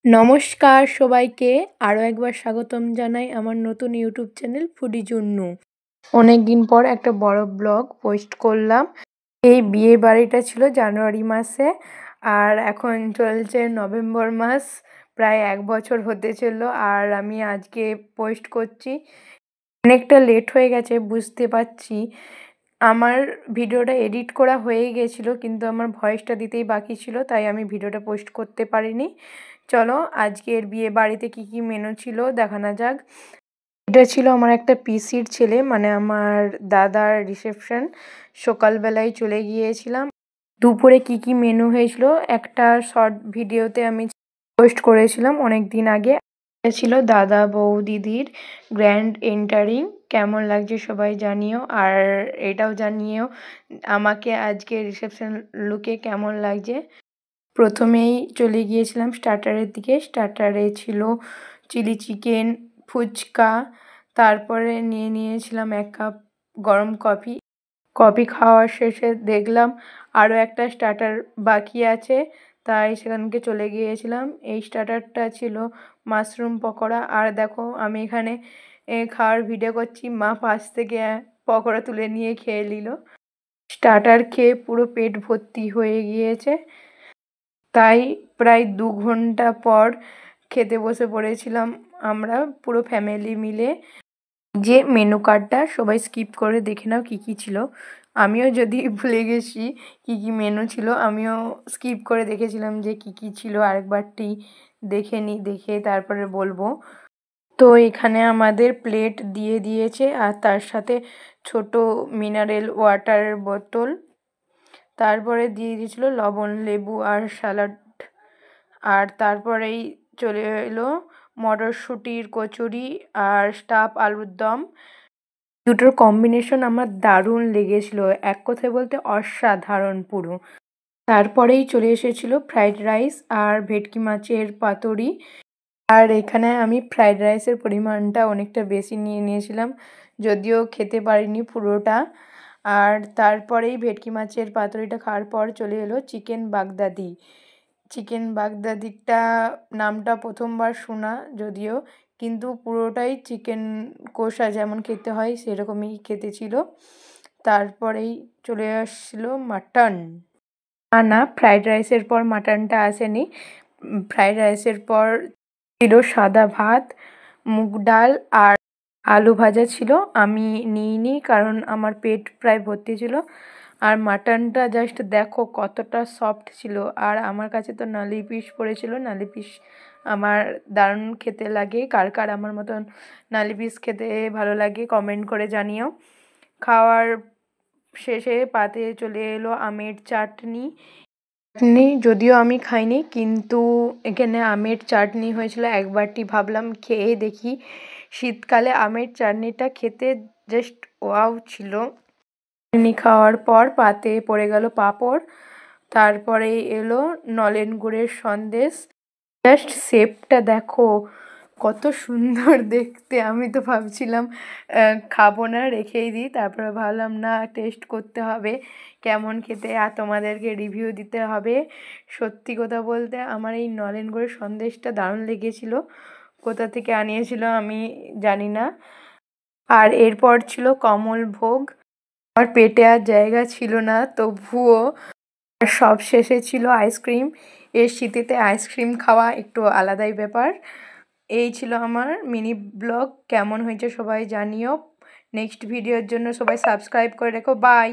নমস্কার সবাইকে, আরও একবার স্বাগতম জানাই আমার নতুন ইউটিউব চ্যানেল ফুডি জুন্নু। অনেক দিন পর একটা বড় ব্লগ পোস্ট করলাম। এই বিয়ে বাড়িটা ছিল জানুয়ারি মাসে, আর এখন চলছে নভেম্বর মাস, প্রায় 1 বছর হতে চললো। আর আমি আজকে পোস্ট করছি, অনেকটা লেট হয়ে গেছে বুঝতে পারছি। আমার ভিডিওটা এডিট করা হয়ে গেছিলো, কিন্তু আমার ভয়েসটা দিতেই বাকি ছিল, তাই আমি ভিডিওটা পোস্ট করতে পারিনি। চলো আজকের বিয়ে বাড়িতে কী কী মেনু ছিল দেখানো যাক। এটা ছিল আমার একটা পিসির ছেলে, মানে আমার দাদার রিসেপশন। সকালবেলায় চলে গিয়েছিলাম। দুপুরে কী কী মেনু হয়েছিল একটা শর্ট ভিডিওতে আমি পোস্ট করেছিলাম অনেক দিন আগে। এটা ছিল দাদা বৌদিদির গ্র্যান্ড এন্টারিং। কেমন লাগছে সবাই জানিও, আর এটাও জানিও আমাকে আজকে রিসেপশন লুকে কেমন লাগছে। প্রথমেই চলে গিয়েছিলাম স্টার্টারের দিকে। স্টার্টারে ছিল চিলি চিকেন, ফুচকা, তারপরে নিয়েছিলাম 1 কাপ গরম কফি। কফি খাওয়ার শেষে দেখলাম আরও একটা স্টার্টার বাকি আছে, তাই সেখানকে চলে গিয়েছিলাম। এই স্টার্টারটা ছিল মাশরুম পকোড়া। আর দেখো আমি এখানে খাওয়ার ভিডিও করছি, মা পাশ থেকে পকোড়া তুলে নিয়ে খেয়ে নিল। স্টার্টার খেয়ে পুরো পেট ভর্তি হয়ে গিয়েছে, তাই প্রায় 2 ঘন্টা পর খেতে বসে পড়েছিলাম আমরা পুরো ফ্যামিলি মিলে। যে মেনু কার্ডটা সবাই স্কিপ করে দেখে নাও কী কী ছিল। আমিও যদি ভুলে গেছি কী কী মেনু ছিল, আমিও স্কিপ করে দেখেছিলাম যে কী কী ছিল, আরেকবারটি দেখে নিই, দেখে তারপরে বলবো। তো এখানে আমাদের প্লেট দিয়ে দিয়েছে, আর তার সাথে ছোট মিনারেল ওয়াটারের বোতল। তারপরে দিয়ে দিয়েছিল লবণ, লেবু আর স্যালাড। আর তারপরেই চলে এলো মটরশুঁটির কচুরি আর স্টাফ আলুর দম। দুটোর কম্বিনেশন আমার দারুণ লেগেছিল, এক কথায় বলতে অসাধারণ পুরো। তারপরেই চলে এসেছিলো ফ্রাইড রাইস আর ভেটকি মাছের পাতুরি। আর এখানে আমি ফ্রাইড রাইসের পরিমাণটা অনেকটা বেশি নিয়েছিলাম, যদিও খেতে পারিনি পুরোটা। আর তারপরেই ভেটকি মাছের পাতুরিটা খাওয়ার পর চলে এলো চিকেন বাগদাদি। চিকেন বাগদাদিটা নামটা প্রথমবার শোনা যদিও, কিন্তু পুরোটাই চিকেন কষা যেমন খেতে হয় সেরকমই খেতে ছিল। তারপরেই চলে আসছিলো মাটন। না, ফ্রাইড রাইসের পর মাটনটা আসেনি। ফ্রাইড রাইসের পর ছিল সাদা ভাত, মুগ ডাল আর আলু ভাজা ছিল। আমি নিইনি কারণ আমার পেট প্রায় ভর্তি ছিল। আর মাটনটা জাস্ট দেখো কতটা সফট ছিল, আর আমার কাছে তো নালি পিস পড়েছিল। নালি পিস আমার দারুণ খেতে লাগে। কার কার আমার মতন নালি পিস খেতে ভালো লাগে কমেন্ট করে জানিও। খাওয়ার শেষে পাতে চলে এলো আমের চাটনি। যদিও আমি খাইনি, কিন্তু এখানে আমের চাটনি হয়েছিল একবারটি, ভাবলাম খেয়ে দেখি। শীতকালে আমের চাটনিটা খেতে জাস্ট ওয়াও ছিল। চাটনি খাওয়ার পর পাতে পড়ে গেল পাঁপড়। তারপরে এলো নলেন গুড়ের সন্দেশ। জাস্ট শেপটা দেখো কত সুন্দর দেখতে। আমি তো ভাবছিলাম খাবো না, রেখেই দিই। তারপরে ভাবলাম না, টেস্ট করতে হবে কেমন খেতে, আর তোমাদেরকে রিভিউ দিতে হবে। সত্যি কথা বলতে আমার এই নলেন গুড়ের সন্দেশটা দারুণ লেগেছিল। কোথা থেকে আনিয়েছিল আমি জানি না। আর এরপর ছিল কমল ভোগ। আমার পেটে আর জায়গা ছিল না, তবুও। আর সব শেষে ছিল আইসক্রিম। এই শীতেতে আইসক্রিম খাওয়া একটু আলাদাই ব্যাপার। এই ছিল আমার মিনি ব্লগ। কেমন হয়েছে সবাই জানিও। নেক্সট ভিডিওর জন্য সবাই সাবস্ক্রাইব করে রেখো। বাই।